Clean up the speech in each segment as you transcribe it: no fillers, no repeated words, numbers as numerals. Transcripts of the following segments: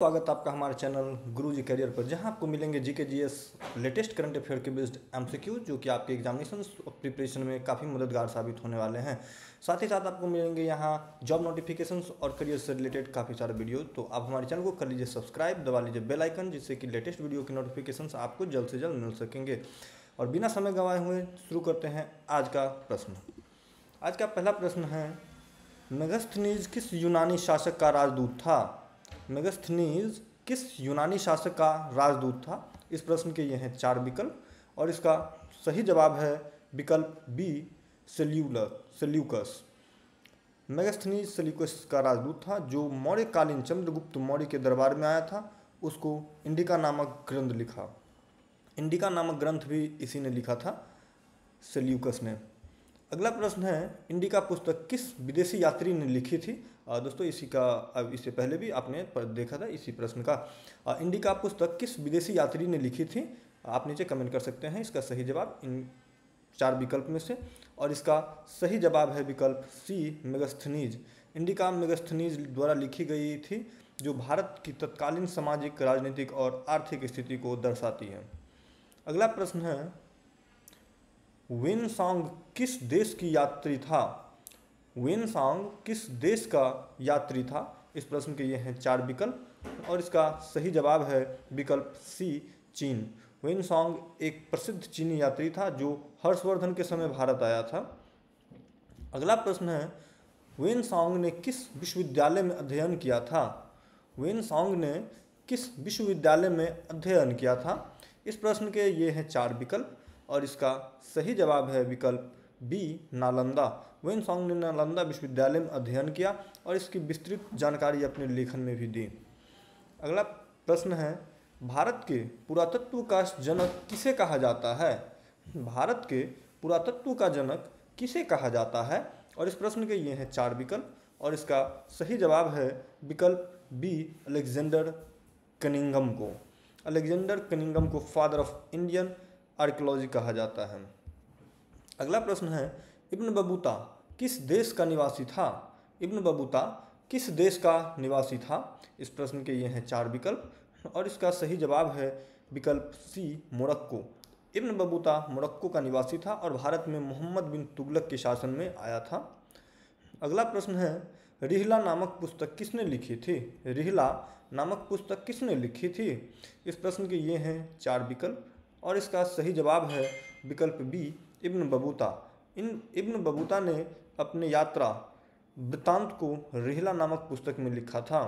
स्वागत आपका हमारे चैनल गुरुजी करियर पर, जहां आपको मिलेंगे GK GS latest current affair के बेस्ड एमसीक्यू जो कि आपके एग्जामिनेशन प्रिपरेशन में काफ़ी मददगार साबित होने वाले हैं। साथ ही साथ आपको मिलेंगे यहां जॉब नोटिफिकेशंस और करियर से रिलेटेड काफ़ी सारे वीडियो। तो आप हमारे चैनल को कर लीजिए सब्सक्राइब, दबा लीजिए बेल आइकन, जिससे कि लेटेस्ट वीडियो के नोटिफिकेशन आपको जल्द से जल्द मिल सकेंगे। और बिना समय गंवाए हुए शुरू करते हैं आज का प्रश्न। आज का पहला प्रश्न है, मेगस्थनीज किस यूनानी शासक का राजदूत था? मेगस्थनीज किस यूनानी शासक का राजदूत था? इस प्रश्न के ये हैं 4 विकल्प और इसका सही जवाब है विकल्प बी, सेल्यूकस। मेगस्थनीज सेल्यूकस का राजदूत था जो मौर्यकालीन चंद्रगुप्त मौर्य के दरबार में आया था। उसको इंडिका नामक ग्रंथ लिखा। इंडिका नामक ग्रंथ भी इसी ने लिखा था, सेल्यूकस ने। अगला प्रश्न है, इंडिका पुस्तक किस विदेशी यात्री ने लिखी थी? दोस्तों इसी का इससे पहले भी आपने देखा था इसी प्रश्न का। इंडिका पुस्तक किस विदेशी यात्री ने लिखी थी? आप नीचे कमेंट कर सकते हैं इसका सही जवाब इन 4 विकल्प में से। और इसका सही जवाब है विकल्प सी, मेगस्थनीज। इंडिका मेगस्थनीज द्वारा लिखी गई थी, जो भारत की तत्कालीन सामाजिक, राजनीतिक और आर्थिक स्थिति को दर्शाती है। अगला प्रश्न है, वेनसांग किस देश की यात्री था? वेनसांग किस देश का यात्री था? इस प्रश्न के ये हैं 4 विकल्प और इसका सही जवाब है विकल्प सी, चीन। वेनसांग एक प्रसिद्ध चीनी यात्री था जो हर्षवर्धन के समय भारत आया था। अगला प्रश्न है, वेनसांग ने किस विश्वविद्यालय में अध्ययन किया था? वेनसांग ने किस विश्वविद्यालय में अध्ययन किया था? इस प्रश्न के ये हैं 4 विकल्प और इसका सही जवाब है विकल्प बी, नालंदा। वेनसांग ने नालंदा विश्वविद्यालय में अध्ययन किया और इसकी विस्तृत जानकारी अपने लेखन में भी दी। अगला प्रश्न है, भारत के पुरातत्व का जनक किसे कहा जाता है? भारत के पुरातत्व का जनक किसे कहा जाता है? और इस प्रश्न के ये हैं 4 विकल्प और इसका सही जवाब है विकल्प बी, अलेक्जेंडर कनिंघम को। अलेक्जेंडर कनिंघम को फादर ऑफ इंडियन आर्कियोलॉजी कहा जाता है। अगला प्रश्न है, इब्न बतूता किस देश का निवासी था? इब्न बतूता किस देश का निवासी था? इस प्रश्न के ये हैं 4 विकल्प और इसका सही जवाब है विकल्प सी, मोरक्को। इब्न बतूता मोरक्को का निवासी था और भारत में मोहम्मद बिन तुगलक के शासन में आया था। अगला प्रश्न है, रिहला नामक पुस्तक किसने लिखी थी? रिहला नामक पुस्तक किसने लिखी थी? इस प्रश्न के ये हैं 4 विकल्प और इसका सही जवाब है विकल्प B, Ibn Battuta. Ibn Battuta ने अपने यात्रा वृत्तांत को रिहला नामक पुस्तक में लिखा था।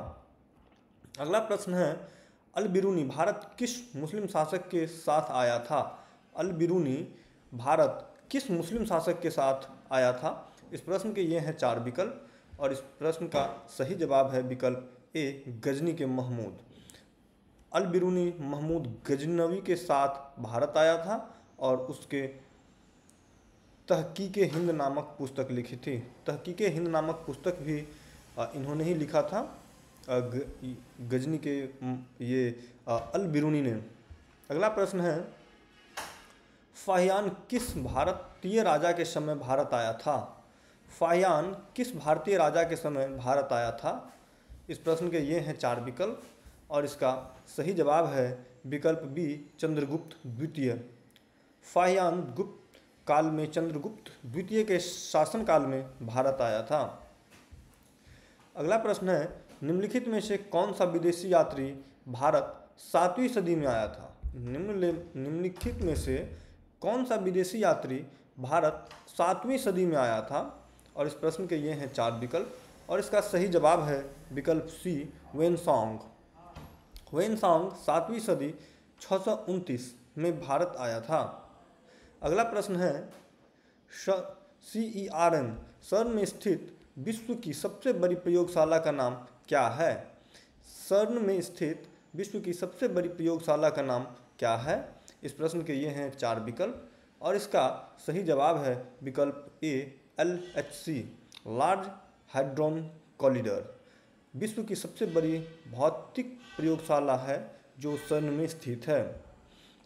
अगला प्रश्न है, अल बिरूनी भारत किस मुस्लिम शासक के साथ आया था? अल बिरूनी भारत किस मुस्लिम शासक के साथ आया था? इस प्रश्न के ये हैं 4 विकल्प और इस प्रश्न का सही जवाब है विकल्प ए, गजनी के महमूद। अल बिरूनी महमूद गजनवी के साथ भारत आया था और उसके तहकीके हिंद नामक पुस्तक लिखी थी। तहकीके हिंद नामक पुस्तक भी इन्होंने ही लिखा था, गजनी के ये अल बिरूनी ने। अगला प्रश्न है, फाहियान किस भारतीय राजा के समय भारत आया था? फाहियान किस भारतीय राजा के समय भारत आया था? इस प्रश्न के ये हैं 4 विकल्प और इसका सही जवाब है विकल्प बी, चंद्रगुप्त द्वितीय। फाहियान गुप्त काल में चंद्रगुप्त द्वितीय के शासनकाल में भारत आया था। अगला प्रश्न है, निम्नलिखित में से कौन सा विदेशी यात्री भारत 7वीं सदी में आया था? निम्नलिखित में से कौन सा विदेशी यात्री भारत 7वीं सदी में आया था? और इस प्रश्न के ये हैं 4 विकल्प और इसका सही जवाब है विकल्प सी, वेनसांग। वेनसांग 7वीं सदी 629 में भारत आया था। अगला प्रश्न है, CERN सर्न में स्थित विश्व की सबसे बड़ी प्रयोगशाला का नाम क्या है? सर्न में स्थित विश्व की सबसे बड़ी प्रयोगशाला का नाम क्या है? इस प्रश्न के ये हैं 4 विकल्प और इसका सही जवाब है विकल्प ए, LHC, लार्ज हैड्रॉन कॉलिडर। विश्व की सबसे बड़ी भौतिक प्रयोगशाला है जो सर्न में स्थित है।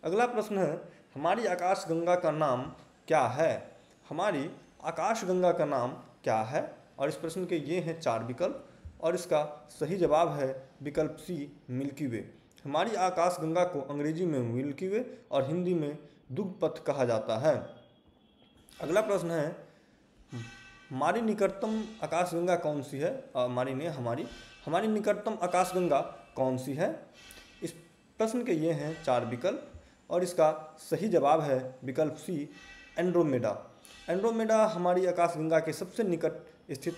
अगला प्रश्न है, हमारी आकाशगंगा का नाम क्या है? हमारी आकाशगंगा का नाम क्या है? और इस प्रश्न के ये हैं 4 विकल्प और इसका सही जवाब है विकल्प सी मिल्की वे। हमारी आकाशगंगा को अंग्रेजी में मिल्की वे और हिंदी में दुग्ध कहा जाता है। अगला प्रश्न है, हमारी निकटतम आकाशगंगा कौन सी है? हमारी निकटतम आकाशगंगा कौन सी है? इस प्रश्न के ये हैं 4 विकल्प और इसका सही जवाब है विकल्प सी एंड्रोमेडा। एंड्रोमेडा हमारी आकाशगंगा के सबसे निकट स्थित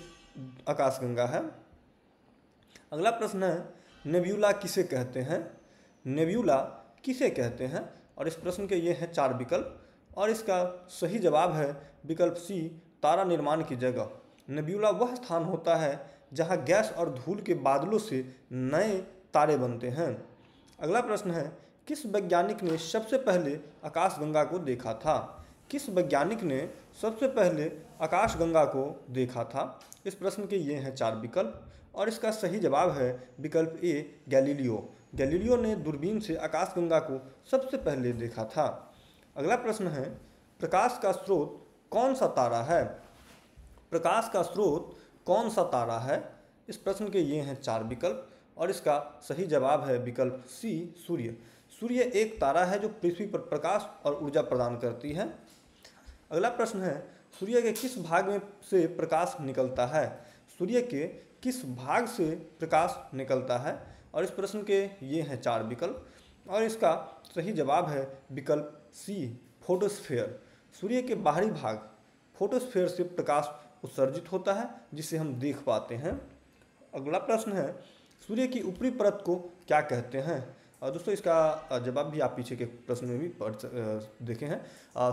आकाशगंगा है। अगला प्रश्न है, नेब्यूला किसे कहते हैं? नेब्यूला किसे कहते हैं? और इस प्रश्न के ये हैं 4 विकल्प और इसका सही जवाब है विकल्प सी तारा निर्माण की जगह। नेब्यूला वह स्थान होता है जहां गैस और धूल के बादलों से नए तारे बनते हैं। अगला प्रश्न है, किस वैज्ञानिक ने सबसे पहले आकाशगंगा को देखा था? किस वैज्ञानिक ने सबसे पहले आकाशगंगा को देखा था? इस प्रश्न के ये हैं 4 विकल्प और इसका सही जवाब है विकल्प ए गैलीलियो। गैलीलियो ने दूरबीन से आकाशगंगा को सबसे पहले देखा था। अगला प्रश्न है, प्रकाश का स्रोत कौन सा तारा है? प्रकाश का स्रोत कौन सा तारा है? इस प्रश्न के ये हैं 4 विकल्प और इसका सही जवाब है विकल्प सी सूर्य। सूर्य एक तारा है जो पृथ्वी पर प्रकाश और ऊर्जा प्रदान करती है। अगला प्रश्न है, सूर्य के किस भाग में से प्रकाश निकलता है? सूर्य के किस भाग से प्रकाश निकलता है? और इस प्रश्न के ये हैं 4 विकल्प और इसका सही जवाब है विकल्प सी फोटोस्फीयर। सूर्य के बाहरी भाग फोटोस्फीयर से प्रकाश उत्सर्जित होता है जिसे हम देख पाते हैं। अगला प्रश्न है, सूर्य की ऊपरी परत को क्या कहते हैं? और दोस्तों इसका जवाब भी आप पीछे के प्रश्न में भी देखे हैं।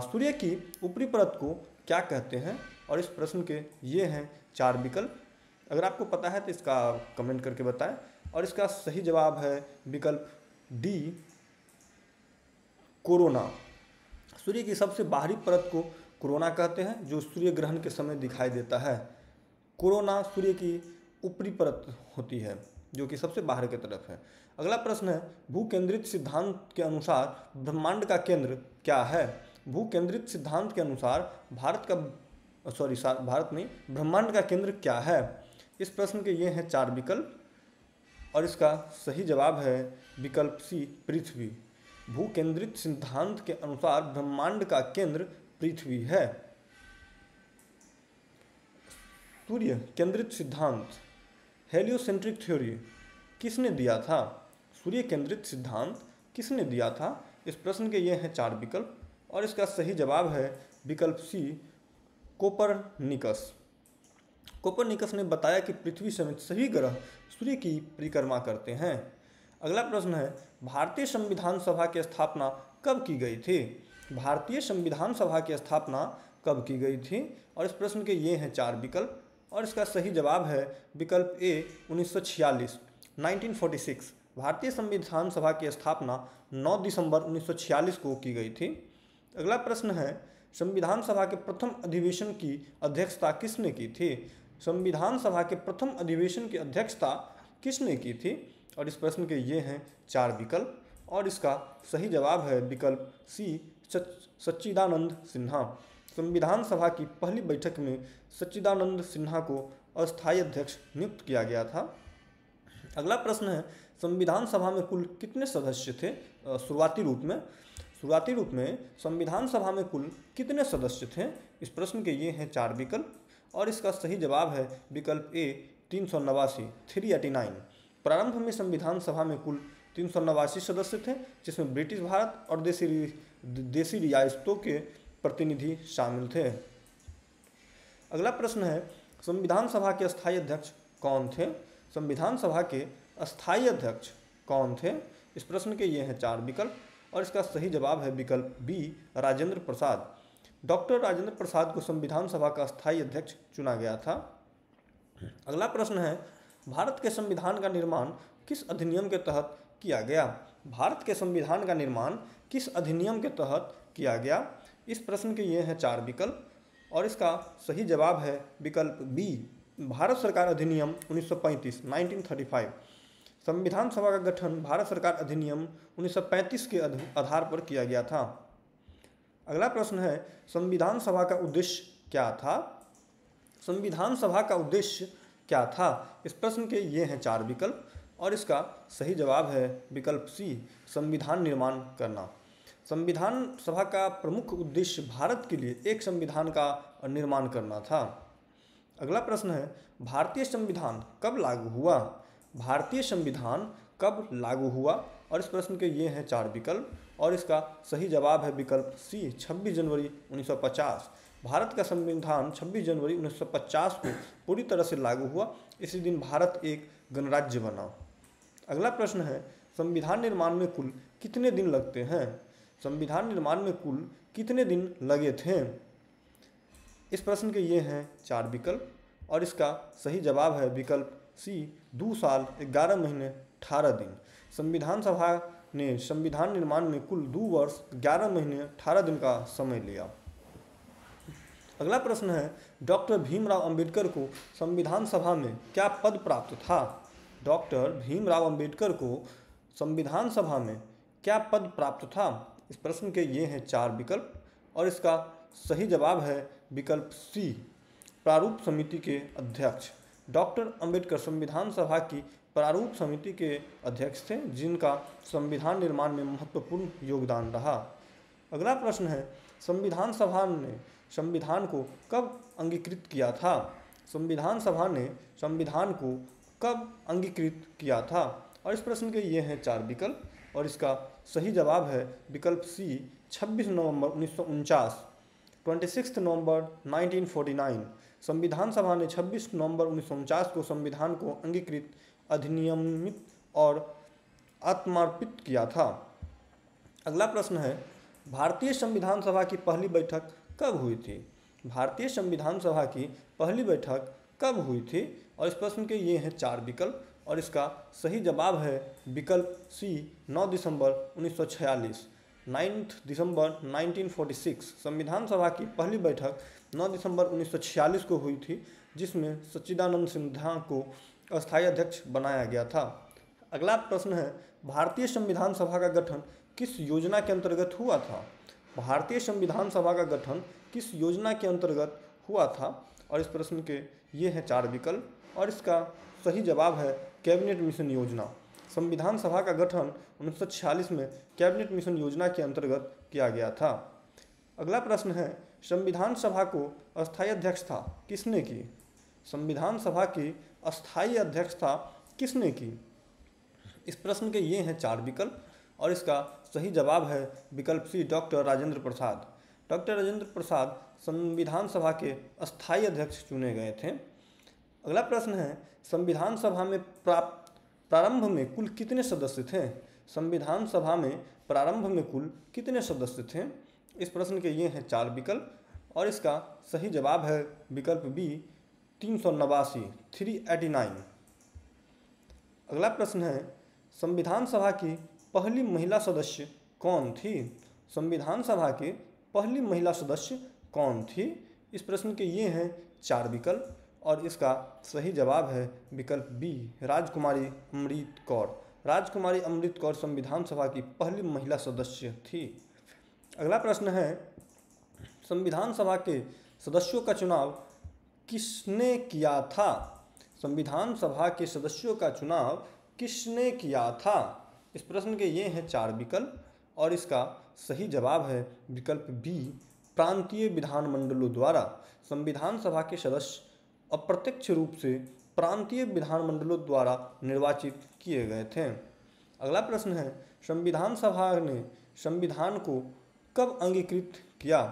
सूर्य की ऊपरी परत को क्या कहते हैं? और इस प्रश्न के ये हैं 4 विकल्प। अगर आपको पता है तो इसका कमेंट करके बताएं और इसका सही जवाब है विकल्प डी कोरोना। सूर्य की सबसे बाहरी परत को कोरोना कहते हैं जो सूर्य ग्रहण के समय दिखाई देता है। कोरोना सूर्य की ऊपरी परत होती है जो कि सबसे बाहर की तरफ है। अगला प्रश्न है, भूकेंद्रित सिद्धांत के अनुसार ब्रह्मांड का केंद्र क्या है? भूकेंद्रित सिद्धांत के अनुसार भारत में ब्रह्मांड का केंद्र क्या है? इस प्रश्न के ये हैं 4 विकल्प और इसका सही जवाब है विकल्प सी पृथ्वी। भूकेंद्रित सिद्धांत के अनुसार ब्रह्मांड का केंद्र पृथ्वी है। सूर्य केंद्रित सिद्धांत हेलियोसेंट्रिक थ्योरी किसने दिया था? सूर्य केंद्रित सिद्धांत किसने दिया था? इस प्रश्न के ये हैं 4 विकल्प और इसका सही जवाब है विकल्प सी कोपरनिकस। कोपरनिकस ने बताया कि पृथ्वी समेत सभी ग्रह सूर्य की परिक्रमा करते हैं। अगला प्रश्न है, भारतीय संविधान सभा की स्थापना कब की गई थी? भारतीय संविधान सभा की स्थापना कब की गई थी? और इस प्रश्न के ये हैं 4 विकल्प और इसका सही जवाब है विकल्प ए 1946 1946। भारतीय संविधान सभा की स्थापना 9 दिसंबर 1946 को की गई थी। अगला प्रश्न है, संविधान सभा के प्रथम अधिवेशन की अध्यक्षता किसने की थी? संविधान सभा के प्रथम अधिवेशन की अध्यक्षता किसने की थी? और इस प्रश्न के ये हैं 4 विकल्प और इसका सही जवाब है विकल्प सी सच्चिदानंद सिन्हा। संविधान सभा की पहली बैठक में सच्चिदानंद सिन्हा को अस्थायी अध्यक्ष नियुक्त किया गया था। अगला प्रश्न है, संविधान सभा में कुल कितने सदस्य थे? शुरुआती रूप में संविधान सभा में कुल कितने सदस्य थे? इस प्रश्न के ये हैं 4 विकल्प और इसका सही जवाब है विकल्प ए 389। प्रारंभ में संविधान सभा में कुल 389 सदस्य थे जिसमें ब्रिटिश भारत और देशी रियासतों के प्रतिनिधि शामिल थे। अगला प्रश्न है, संविधान सभा के अस्थायी अध्यक्ष कौन थे? संविधान सभा के अस्थायी अध्यक्ष कौन थे? इस प्रश्न के ये हैं 4 विकल्प और इसका सही जवाब है विकल्प बी राजेंद्र प्रसाद। डॉक्टर राजेंद्र प्रसाद को संविधान सभा का अस्थायी अध्यक्ष चुना गया था। अगला प्रश्न है, भारत के संविधान का निर्माण किस अधिनियम के तहत किया गया? भारत के संविधान का निर्माण किस अधिनियम के तहत किया गया? इस प्रश्न के ये हैं 4 विकल्प और इसका सही जवाब है विकल्प बी भारत सरकार अधिनियम 1935। संविधान सभा का गठन भारत सरकार अधिनियम 1935 के आधार पर किया गया था। अगला प्रश्न है, संविधान सभा का उद्देश्य क्या था? संविधान सभा का उद्देश्य क्या था? इस प्रश्न के ये हैं 4 विकल्प और इसका सही जवाब है विकल्प सी, संविधान निर्माण करना। संविधान सभा का प्रमुख उद्देश्य भारत के लिए एक संविधान का निर्माण करना था। अगला प्रश्न है, भारतीय संविधान कब लागू हुआ? भारतीय संविधान कब लागू हुआ? और इस प्रश्न के ये हैं 4 विकल्प और इसका सही जवाब है विकल्प सी, 26 जनवरी 1950। भारत का संविधान 26 जनवरी 1950 को पूरी तरह से लागू हुआ। इसी दिन भारत एक गणराज्य बना। अगला प्रश्न है, संविधान निर्माण में कुल कितने दिन लगते हैं? संविधान निर्माण में कुल कितने दिन लगे थे? इस प्रश्न के ये हैं 4 विकल्प और इसका सही जवाब है विकल्प सी, 2 साल 11 महीने 18 दिन। संविधान सभा ने संविधान निर्माण में कुल 2 वर्ष 11 महीने 18 दिन का समय लिया। अगला प्रश्न है, डॉक्टर भीमराव अंबेडकर को संविधान सभा में क्या पद प्राप्त था? डॉक्टर भीमराव अंबेडकर को संविधान सभा में क्या पद प्राप्त था? इस प्रश्न के ये हैं 4 विकल्प और इसका सही जवाब है विकल्प सी, प्रारूप समिति के अध्यक्ष। डॉक्टर अंबेडकर संविधान सभा की प्रारूप समिति के अध्यक्ष थे, जिनका संविधान निर्माण में महत्वपूर्ण योगदान रहा। अगला प्रश्न है, संविधान सभा ने संविधान को कब अंगीकृत किया था? संविधान सभा ने संविधान को कब अंगीकृत किया था? और इस प्रश्न के ये हैं 4 विकल्प और इसका सही जवाब है विकल्प सी, 26 नवंबर 1949, 26 नवंबर 1949। संविधान सभा ने 26 नवंबर 1949 को संविधान को अंगीकृत, अधिनियमित और आत्मार्पित किया था। अगला प्रश्न है, भारतीय संविधान सभा की पहली बैठक कब हुई थी? भारतीय संविधान सभा की पहली बैठक कब हुई थी? और इस प्रश्न के ये हैं 4 विकल्प और इसका सही जवाब है विकल्प सी, 9 दिसंबर 1946, 9 दिसंबर 1946। संविधान सभा की पहली बैठक 9 दिसंबर 1946 को हुई थी, जिसमें सच्चिदानंद सिन्हा को अस्थायी अध्यक्ष बनाया गया था। अगला प्रश्न है, भारतीय संविधान सभा का गठन किस योजना के अंतर्गत हुआ था? भारतीय संविधान सभा का गठन किस योजना के अंतर्गत हुआ था? और इस प्रश्न के ये हैं 4 विकल्प और इसका सही जवाब है कैबिनेट मिशन योजना। संविधान सभा का गठन 1946 में कैबिनेट मिशन योजना के अंतर्गत किया गया था। अगला प्रश्न है, संविधान सभा को अस्थायी अध्यक्षता किसने की? संविधान सभा की अस्थायी अध्यक्षता किसने की? इस प्रश्न के ये हैं 4 विकल्प और इसका सही जवाब है विकल्प सी, डॉक्टर राजेंद्र प्रसाद। डॉक्टर राजेंद्र प्रसाद संविधान सभा के अस्थायी अध्यक्ष चुने गए थे। अगला प्रश्न है, संविधान सभा में प्रारंभ में कुल कितने सदस्य थे? संविधान सभा में प्रारंभ में कुल कितने सदस्य थे? इस प्रश्न के ये हैं 4 विकल्प और इसका सही जवाब है विकल्प बी, 389, 389। अगला प्रश्न है, संविधान सभा की पहली महिला सदस्य कौन थी? संविधान सभा की पहली महिला सदस्य कौन थी? इस प्रश्न के ये हैं 4 विकल्प और इसका सही जवाब है विकल्प बी, राजकुमारी अमृत कौर। राजकुमारी अमृत कौर संविधान सभा की पहली महिला सदस्य थी। अगला प्रश्न है, संविधान सभा के सदस्यों का चुनाव किसने किया था? संविधान सभा के सदस्यों का चुनाव किसने किया था? इस प्रश्न के ये हैं 4 विकल्प और इसका सही जवाब है विकल्प बी, प्रांतीय विधानमंडलों द्वारा। संविधान सभा के सदस्य अप्रत्यक्ष रूप से प्रांतीय विधानमंडलों द्वारा निर्वाचित किए गए थे। अगला प्रश्न है, संविधान सभा ने संविधान को कब अंगीकृत किया?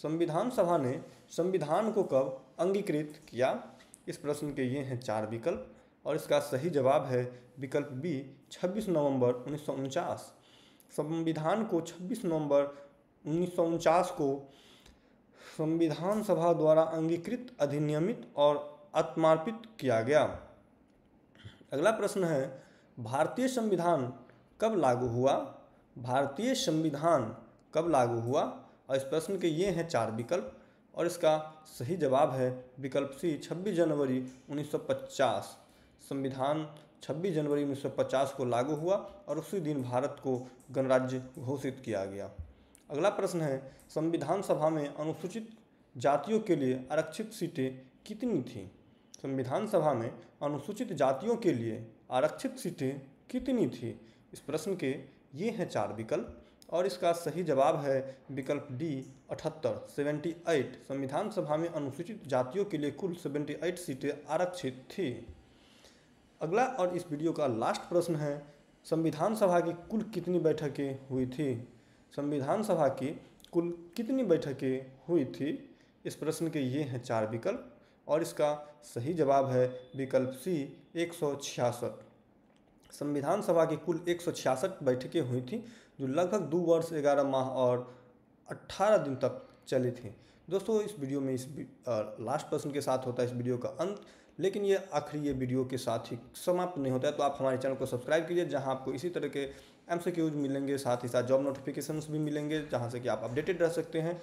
संविधान सभा ने संविधान को कब अंगीकृत किया? इस प्रश्न के ये हैं 4 विकल्प और इसका सही जवाब है विकल्प बी, 26 नवंबर 1949। संविधान को 26 नवंबर 1949 को संविधान सभा द्वारा अंगीकृत, अधिनियमित और आत्मार्पित किया गया। अगला प्रश्न है, भारतीय संविधान कब लागू हुआ? भारतीय संविधान कब लागू हुआ? और इस प्रश्न के ये हैं 4 विकल्प और इसका सही जवाब है विकल्प सी, 26 जनवरी 1950। संविधान 26 जनवरी 1950 को लागू हुआ और उसी दिन भारत को गणराज्य घोषित किया गया। अगला प्रश्न है, संविधान सभा में अनुसूचित जातियों के लिए आरक्षित सीटें कितनी थीं? संविधान सभा में अनुसूचित जातियों के लिए आरक्षित सीटें कितनी थी? इस प्रश्न के ये हैं 4 विकल्प और इसका सही जवाब है विकल्प डी 78 संविधान सभा में अनुसूचित जातियों के लिए कुल 78 सीटें आरक्षित थी। अगला और इस वीडियो का लास्ट प्रश्न है, संविधान सभा की कुल कितनी बैठकें हुई थी? संविधान सभा की कुल कितनी बैठकें हुई थी? इस प्रश्न के ये हैं 4 विकल्प और इसका सही जवाब है विकल्प सी 166। संविधान सभा की कुल 166 बैठकें हुई थी जो लगभग 2 वर्ष 11 माह और 18 दिन तक चली थी। दोस्तों इस वीडियो में इस लास्ट प्रश्न के साथ होता है इस वीडियो का अंत, लेकिन ये आखिरी ये वीडियो के साथ ही समाप्त नहीं होता है। तो आप हमारे चैनल को सब्सक्राइब कीजिए जहां आपको इसी तरह के MCQs मिलेंगे, साथ ही साथ जॉब नोटिफिकेशंस भी मिलेंगे जहां से कि आप अपडेटेड रह सकते हैं।